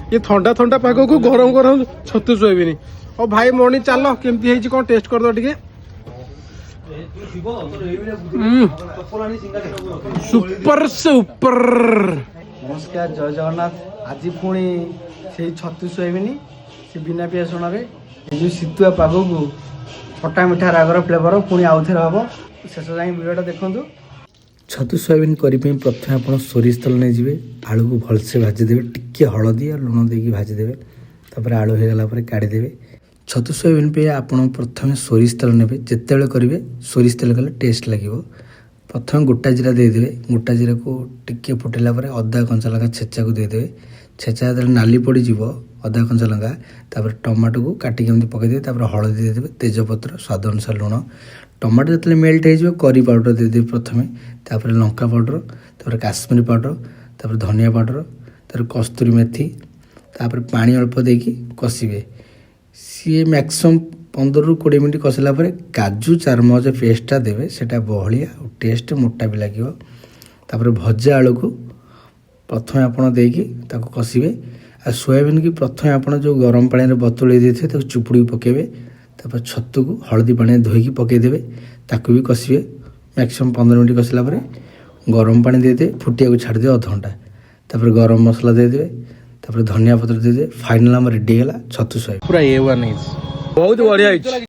ये ठंडा ठंडा पाग को गरम गरम छतु सोयाबीन और भाई मॉर्निंग चल केमती है कौन टेस्ट कर दो टिके सुपर सुपर। नमस्कार जय जगन्नाथ। आज पुणी से छतु सोयाबीन से बिना पियाज रसुण जो शीतुआ पाग को खटा मिठा रागर फ्लेवर पुणी आउ थे हम शेष जाए वीडियो देखूँ। छतु सोयाबीन करने प्रथम आप सोरिष तेल नहीं जाए आलू को भलसे भाजीदेवे टिके हलदी और लुण देकी भाजीदेवे तापर आलू हो गला काढ़ीदेवे। छतु सोयाबीन पे आप प्रथम सोरिष तेल ने जिते करेंगे सोरिष तेल कले टेस्ट लगे। प्रथम गोटा जीरा देदेवे गोटा जीरा को टिके फुटेला अदा कंचा लंका छेचा को देदेवे छेचा जो नाली पड़ज अदा कंचा लंका तापर टमाटो को काटिक पकईदे हलदी देदेवे तेजपत्र स्वाद अनुसार लुण टमाटो जो मेल्ट हो करी पाउडर देदेवे प्रथम तापर लंका पाउडर तापर काश्मीरी पाउडर तापर धनिया पाउडर तापर कस्तूरी मेथी तापर पानी अल्प देकी कषिबे सी मैक्सिमम 15-20 मिनट कषिला काजू चारमच पेस्टा देवे सेटा बहलिया टेस्ट मोटा भी लगे। तापर भजा आलू को प्रथम आप कषिबे आ सोयाबीन की प्रथम आप जो गरम पानी बतुले देते चुपुड़ी पकेबे तापर छतु को हलदी पानी धोईकी पकईदेवे ताकू भी कषिबे मैक्सिमम 15 मिनट कषिला गरम पानी देदे फुटिया को छाड़दे अध घंटा तापर गरम मसला देदेवे तापर धनिया पत्र देदे फाइनल आम रेडी गला छतु सोयाबीन पूरा ए1 बहुत बढ़िया।